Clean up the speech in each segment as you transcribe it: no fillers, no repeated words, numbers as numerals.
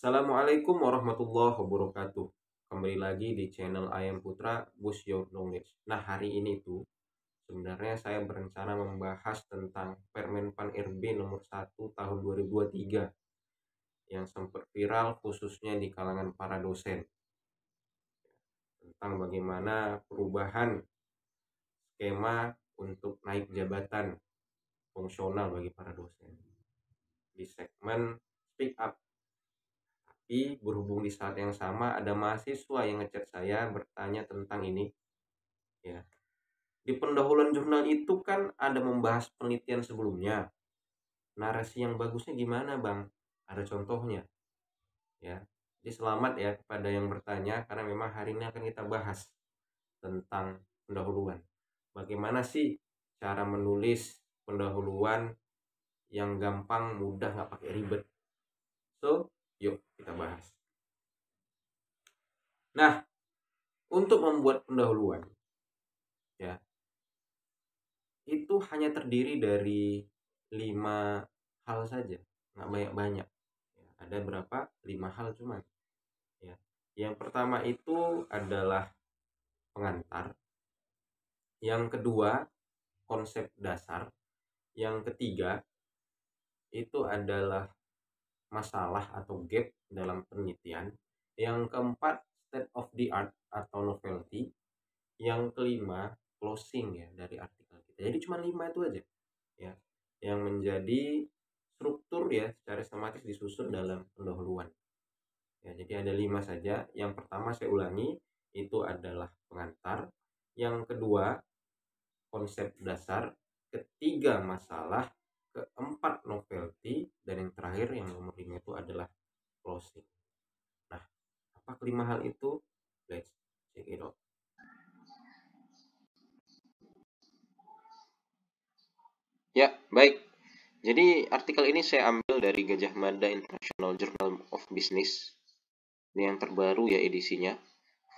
Assalamualaikum warahmatullahi wabarakatuh. Kembali lagi di channel Ayam Putra Boost Your Knowledge. Nah, hari ini tuh sebenarnya saya berencana membahas tentang Permen Pan RB nomor 1 tahun 2023 yang sempat viral khususnya di kalangan para dosen, tentang bagaimana perubahan skema untuk naik jabatan fungsional bagi para dosen di segmen speak up. Tapi berhubung di saat yang sama ada mahasiswa yang ngechat saya bertanya tentang ini, ya. Di pendahuluan jurnal itu kan ada membahas penelitian sebelumnya. Narasi yang bagusnya gimana, Bang? Ada contohnya, ya. Jadi selamat ya kepada yang bertanya karena memang hari ini akan kita bahas tentang pendahuluan. Bagaimana sih cara menulis pendahuluan yang gampang, mudah, nggak pakai ribet? So, yuk kita bahas. Nah, untuk membuat pendahuluan, ya, itu hanya terdiri dari 5 hal saja, nggak banyak-banyak. Ya, ada berapa? 5 hal cuman. Ya. Yang pertama itu adalah pengantar. Yang kedua, konsep dasar. Yang ketiga, itu adalah masalah atau gap dalam penelitian. Yang keempat, state of the art atau novelty. Yang kelima, closing ya dari artikel kita. Jadi cuma 5 itu aja. Ya, yang menjadi struktur ya secara sistematis disusun dalam pendahuluan. Ya, jadi ada 5 saja. Yang pertama saya ulangi, itu adalah pengantar. Yang kedua, konsep dasar. Ketiga, masalah. Keempat, novelty. Dan yang terakhir, yang nomor 5 itu adalah closing. Nah, apa kelima hal itu? Let's check it out. Ya, baik. Jadi artikel ini saya ambil dari Gajah Mada International Journal of Business. Ini yang terbaru ya edisinya.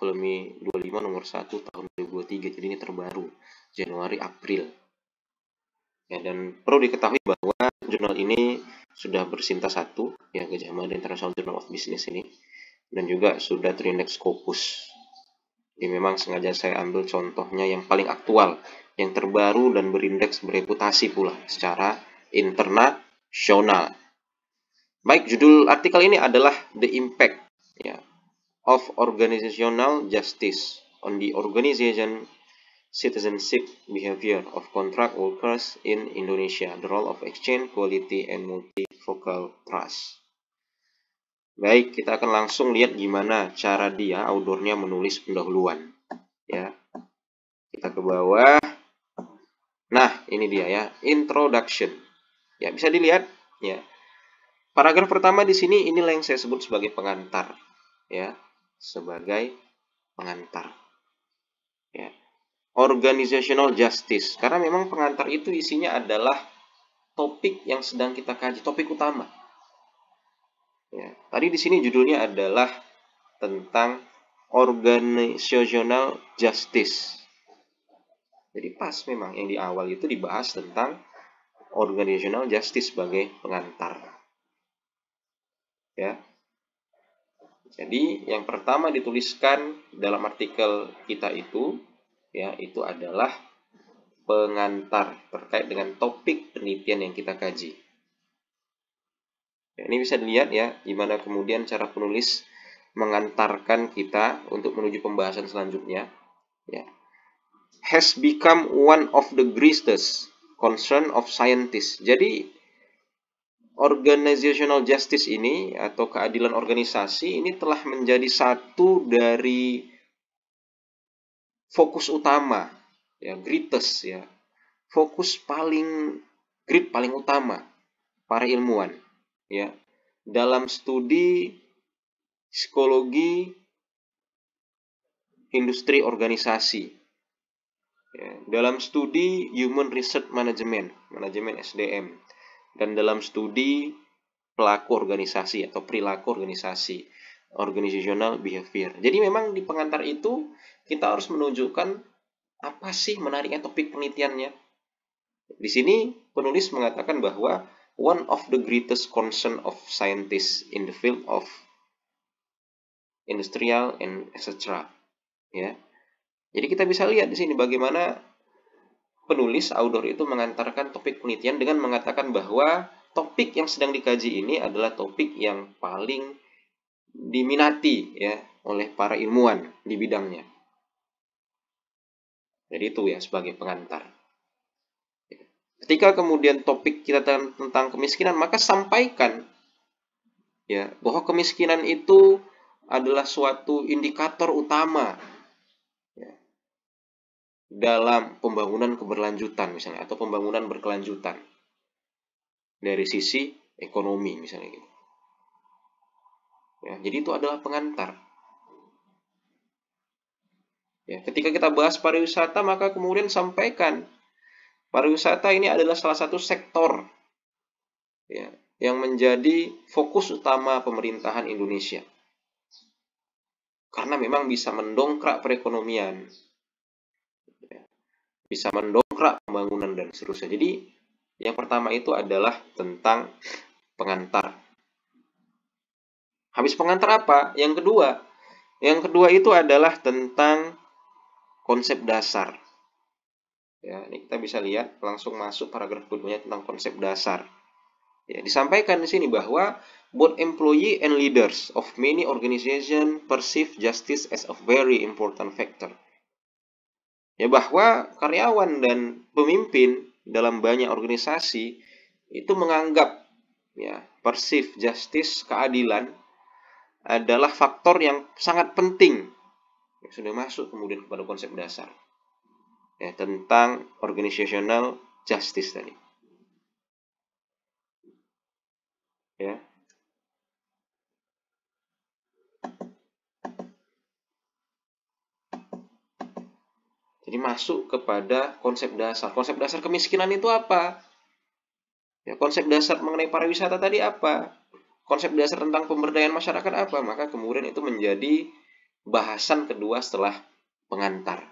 Volume 25 nomor 1 tahun 2023. Jadi ini terbaru. Januari April. Ya, dan perlu diketahui bahwa jurnal ini sudah bersinta 1 ya, Gajah Mada International Journal of Business ini, dan juga sudah terindeks Scopus. Jadi memang sengaja saya ambil contohnya yang paling aktual, yang terbaru dan berindeks bereputasi pula secara internasional. Baik, judul artikel ini adalah The Impact ya, of Organizational Justice on the Organization Citizenship Behavior of Contract Workers in Indonesia, the Role of Exchange, Quality, and Multifocal Trust. Baik, kita akan langsung lihat gimana cara dia, authornya menulis pendahuluan. Ya, kita ke bawah. Nah, ini dia ya, introduction. Ya, bisa dilihat ya. Paragraf pertama di sini inilah yang saya sebut sebagai pengantar. Ya, sebagai pengantar. Ya. Organizational justice. Karena memang pengantar itu isinya adalah topik yang sedang kita kaji, topik utama. Ya, tadi di sini judulnya adalah tentang organizational justice. Jadi pas memang yang di awal itu dibahas tentang organizational justice sebagai pengantar. Ya. Jadi yang pertama dituliskan dalam artikel kita itu ya, itu adalah pengantar terkait dengan topik penelitian yang kita kaji. Ya, ini bisa dilihat ya, gimana kemudian cara penulis mengantarkan kita untuk menuju pembahasan selanjutnya. Ya. Has become one of the greatest concern of scientists. Jadi organizational justice ini atau keadilan organisasi ini telah menjadi satu dari fokus utama ya, greatest ya. Fokus paling utama para ilmuwan ya dalam studi psikologi industri organisasi. Ya, dalam studi Human Research Management, manajemen SDM, dan dalam studi pelaku organisasi atau perilaku organisasi, organizational behavior. Jadi memang di pengantar itu kita harus menunjukkan apa sih menariknya topik penelitiannya. Di sini penulis mengatakan bahwa one of the greatest concern of scientists in the field of industrial, and etc. Ya. Jadi kita bisa lihat di sini bagaimana penulis author itu mengantarkan topik penelitian dengan mengatakan bahwa topik yang sedang dikaji ini adalah topik yang paling diminati ya oleh para ilmuwan di bidangnya. Jadi itu ya sebagai pengantar. Ketika kemudian topik kita tentang kemiskinan, maka sampaikan ya bahwa kemiskinan itu adalah suatu indikator utama ya, dalam pembangunan keberlanjutan misalnya atau pembangunan berkelanjutan dari sisi ekonomi misalnya gitu. Ya, jadi itu adalah pengantar. Ya, ketika kita bahas pariwisata, maka kemudian sampaikan pariwisata ini adalah salah satu sektor ya, yang menjadi fokus utama pemerintahan Indonesia. Karena memang bisa mendongkrak perekonomian, ya, bisa mendongkrak pembangunan dan seterusnya. Jadi yang pertama itu adalah tentang pengantar. Habis pengantar apa? Yang kedua itu adalah tentang konsep dasar. Ya, ini kita bisa lihat langsung masuk paragraf kedua tentang konsep dasar. Ya, disampaikan di sini bahwa both employee and leaders of many organizations perceive justice as a very important factor. Ya, bahwa karyawan dan pemimpin dalam banyak organisasi itu menganggap ya, perceive justice, keadilan adalah faktor yang sangat penting. Ya, sudah masuk kemudian kepada konsep dasar. Ya, tentang organizational justice tadi. Ya. Jadi masuk kepada konsep dasar. Konsep dasar kemiskinan itu apa? Ya, konsep dasar mengenai pariwisata tadi apa? Konsep dasar tentang pemberdayaan masyarakat apa? Maka kemudian itu menjadi bahasan kedua setelah pengantar.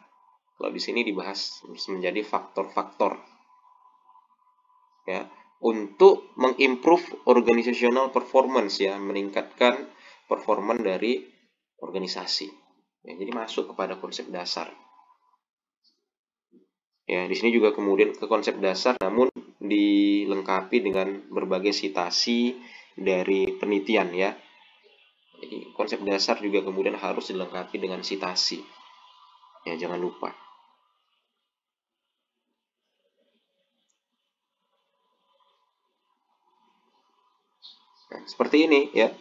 Kalau di sini dibahas menjadi faktor-faktor ya untuk mengimprove organizational performance ya, meningkatkan performa dari organisasi. Ya, jadi masuk kepada konsep dasar. Ya, di sini juga kemudian ke konsep dasar namun dilengkapi dengan berbagai sitasi dari penelitian ya. Jadi konsep dasar juga kemudian harus dilengkapi dengan sitasi. Ya, jangan lupa. Nah, seperti ini ya.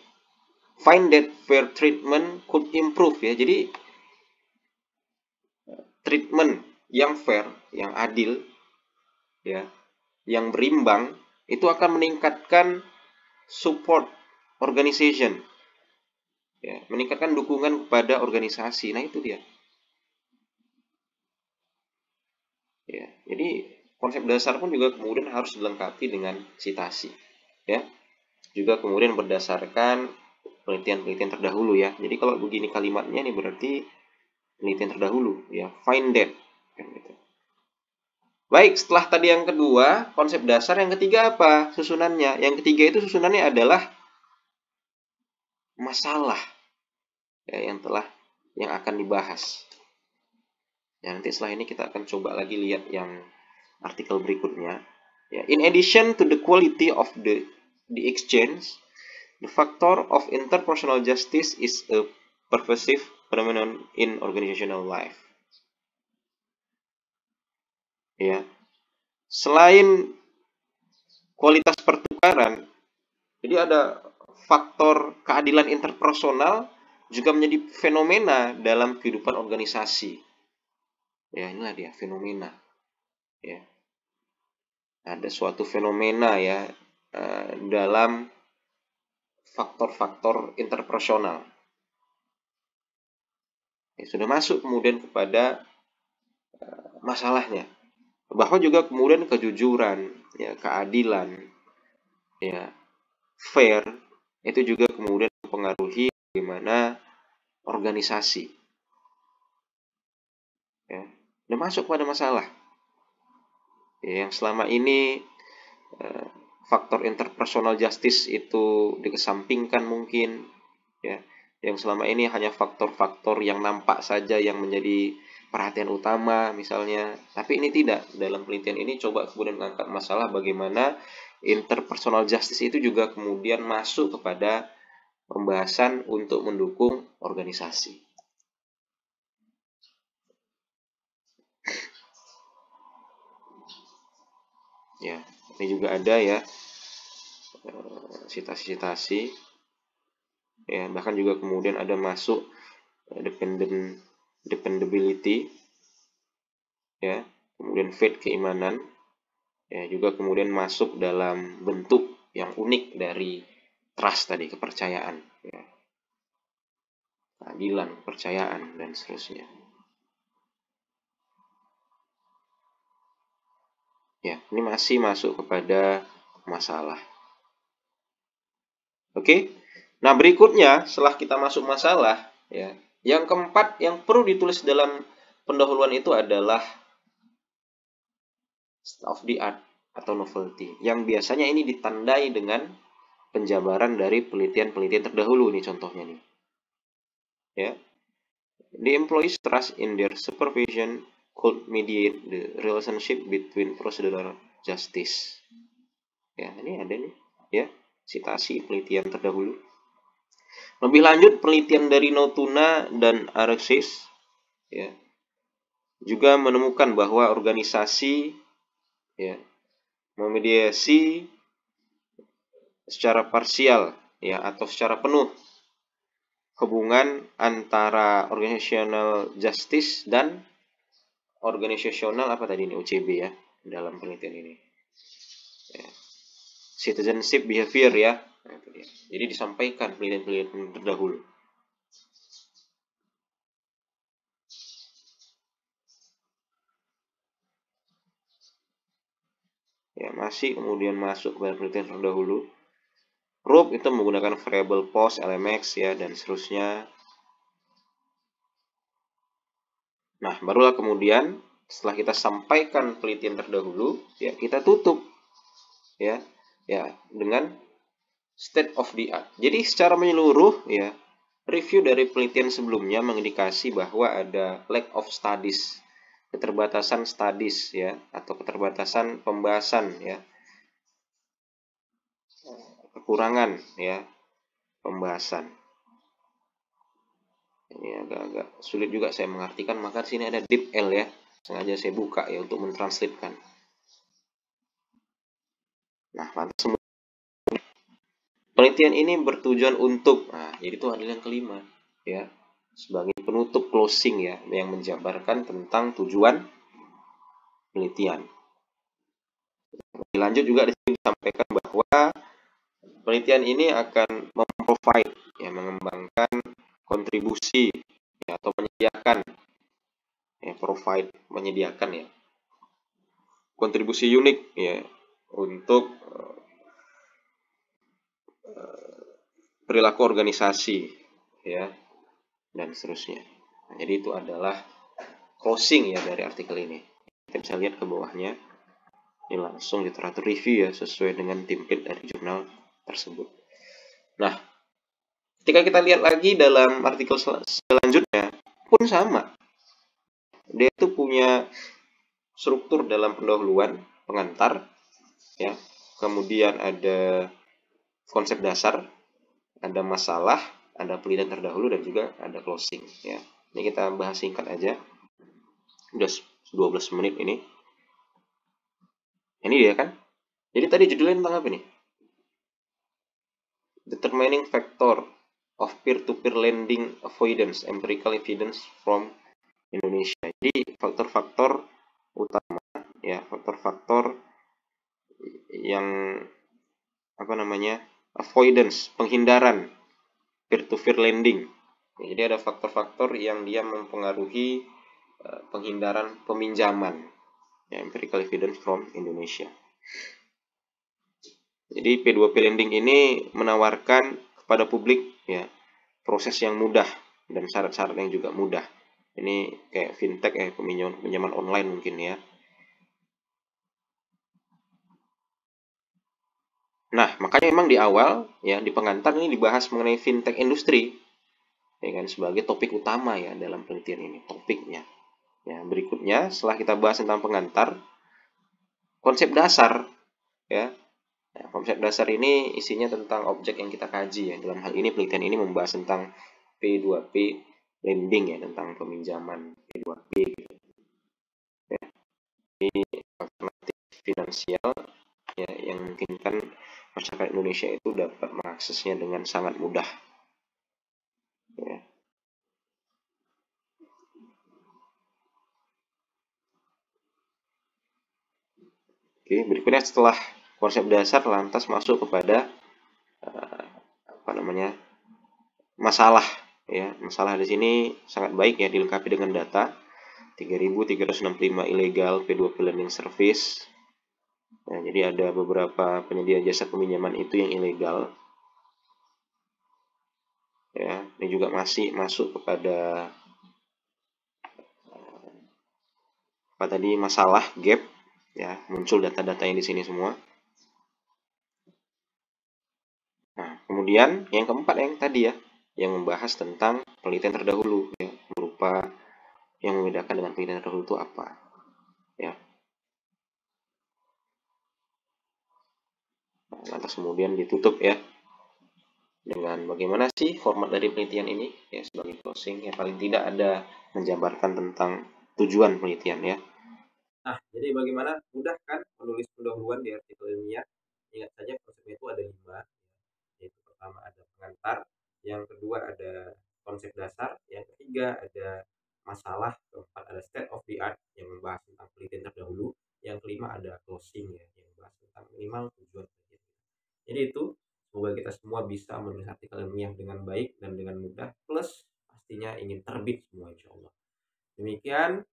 Find that fair treatment could improve ya. Jadi treatment yang fair, yang adil ya, yang berimbang itu akan meningkatkan support organization. Ya, meningkatkan dukungan kepada organisasi. Nah, itu dia. Ya, jadi konsep dasar pun juga kemudian harus dilengkapi dengan sitasi. Ya, juga kemudian berdasarkan penelitian-penelitian terdahulu ya. Jadi kalau begini kalimatnya nih berarti penelitian terdahulu ya. Find that. Kan gitu. Baik, setelah tadi yang kedua, konsep dasar, yang ketiga apa? Susunannya. Yang ketiga itu susunannya adalah masalah ya, yang akan dibahas. Ya, nanti setelah ini kita akan coba lagi lihat yang artikel berikutnya. Ya, in addition to the quality of the exchange, the factor of interpersonal justice is a pervasive phenomenon in organizational life. Ya, selain kualitas pertukaran, jadi ada faktor keadilan interpersonal juga menjadi fenomena dalam kehidupan organisasi. Ya, inilah dia fenomena. Ya, ada suatu fenomena ya dalam faktor-faktor interpersonal. Ya, sudah masuk kemudian kepada masalahnya. Bahwa juga kemudian kejujuran, ya, keadilan, ya, fair itu juga kemudian mempengaruhi bagaimana organisasi. Ya, sudah masuk pada masalah. Ya, yang selama ini faktor interpersonal justice itu dikesampingkan mungkin ya, yang selama ini hanya faktor-faktor yang nampak saja yang menjadi perhatian utama misalnya. Tapi ini tidak. Dalam penelitian ini coba kemudian mengangkat masalah bagaimana interpersonal justice itu juga kemudian masuk kepada pembahasan untuk mendukung organisasi. Ya, ini juga ada ya citasi-citasi. Ya, bahkan juga kemudian ada masuk dependability, ya, kemudian faith, keimanan, ya, juga kemudian masuk dalam bentuk yang unik dari trust tadi, kepercayaan, ya, keadilan, kepercayaan, dan seterusnya. Ya, ini masih masuk kepada masalah. Oke, nah berikutnya setelah kita masuk masalah, ya, yang keempat yang perlu ditulis dalam pendahuluan itu adalah state of the art atau novelty, yang biasanya ini ditandai dengan penjabaran dari penelitian-penelitian terdahulu nih contohnya nih. Ya. The employees' trust in their supervision could mediate the relationship between procedural justice. Ya, ini ada nih, ya, citasi penelitian terdahulu. Lebih lanjut, penelitian dari Notuna dan Arexis, ya, juga menemukan bahwa organisasi, ya, memediasi secara parsial, ya, atau secara penuh hubungan antara organizational justice dan organizational apa tadi ini, OCB ya, dalam penelitian ini. Ya. Citizenship behavior ya. Nah, itu dia. Jadi disampaikan penelitian-penelitian terdahulu. Ya, masih kemudian masuk kepada penelitian terdahulu. Proof itu menggunakan variable post, LMX ya, dan seterusnya. Nah, barulah kemudian setelah kita sampaikan penelitian terdahulu, ya kita tutup ya dengan state of the art. Jadi secara menyeluruh ya, review dari penelitian sebelumnya mengindikasi bahwa ada lack of studies, keterbatasan studies ya, atau keterbatasan pembahasan ya, kekurangan ya pembahasan. Ini agak-agak sulit juga saya mengartikan, maka sini ada deep L ya, sengaja saya buka ya untuk mentranslatekan. Nah, lantas penelitian ini bertujuan untuk, nah, jadi itu adalah yang kelima ya, sebagai penutup closing ya, yang menjabarkan tentang tujuan penelitian. Lanjut juga disampaikan bahwa penelitian ini akan memprovide ya, mengembangkan kontribusi ya, atau menyediakan ya, provide menyediakan ya kontribusi unik ya untuk perilaku organisasi ya dan seterusnya. Nah, jadi itu adalah closing ya dari artikel ini. Kita bisa lihat ke bawahnya. Ini langsung literatur review ya, sesuai dengan template dari jurnal tersebut. Nah, ketika kita lihat lagi dalam artikel selanjutnya pun sama. Dia itu punya struktur dalam pendahuluan, pengantar ya. Kemudian ada konsep dasar, ada masalah, ada penelitian terdahulu, dan juga ada closing ya. Ini kita bahas singkat aja. Udah 12 menit ini. Ini dia kan. Jadi tadi judulnya tentang apa nih? Determining factor of peer-to-peer lending avoidance, empirical evidence from Indonesia. Jadi faktor-faktor utama ya, faktor-faktor yang apa namanya? Avoidance, penghindaran peer-to-peer lending. Jadi ada faktor-faktor yang dia mempengaruhi penghindaran peminjaman. Ya, empirical evidence from Indonesia. Jadi P2P lending ini menawarkan kepada publik ya proses yang mudah dan syarat-syarat yang juga mudah. Ini kayak fintech ya, pinjaman online mungkin ya. Nah, makanya memang di awal ya di pengantar ini dibahas mengenai fintech industri. ya kan, sebagai topik utama ya dalam penelitian ini, topiknya. Ya, berikutnya setelah kita bahas tentang pengantar, konsep dasar ya. Nah, konsep dasar ini isinya tentang objek yang kita kaji ya. Dalam hal ini penelitian ini membahas tentang P2P lending ya, tentang peminjaman P2P gitu. Ya. Ini alternatif finansial ya, yang memungkinkan masyarakat Indonesia itu dapat mengaksesnya dengan sangat mudah. Ya. Oke, berikutnya setelah konsep dasar lantas masuk kepada masalah ya. Masalah di sini sangat baik ya, dilengkapi dengan data 3.365 ilegal P2P lending service. Nah, jadi ada beberapa penyedia jasa peminjaman itu yang ilegal. Ya, ini juga masih masuk kepada apa tadi, masalah gap ya, muncul data-data yang di sini semua. Nah, kemudian yang keempat yang tadi ya, yang membahas tentang penelitian terdahulu ya, berupa yang membedakan dengan penelitian terdahulu itu apa ya. Nah, lantas kemudian ditutup ya dengan bagaimana sih format dari penelitian ini ya, sebagai closing ya, paling tidak ada menjabarkan tentang tujuan penelitian ya. Nah, jadi bagaimana mudah kan menulis pendahuluan di artikel ilmiah? Ingat saja konsepnya itu ada 5, yaitu pertama ada pengantar, yang kedua ada konsep dasar, yang ketiga ada masalah, keempat ada state of the art yang membahas tentang penelitian terdahulu, yang kelima ada closing ya, yang membahas tentang minimal tujuan penelitian. Jadi itu, semoga kita semua bisa menulis artikel ilmiah dengan baik dan dengan mudah, plus pastinya ingin terbit semua insya Allah. Demikian,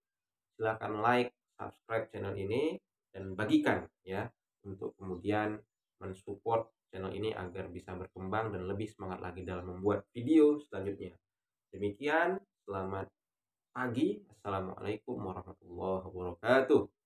silahkan like, subscribe channel ini, dan bagikan ya, untuk kemudian mensupport channel ini agar bisa berkembang dan lebih semangat lagi dalam membuat video selanjutnya. Demikian, selamat pagi. Assalamualaikum warahmatullahi wabarakatuh.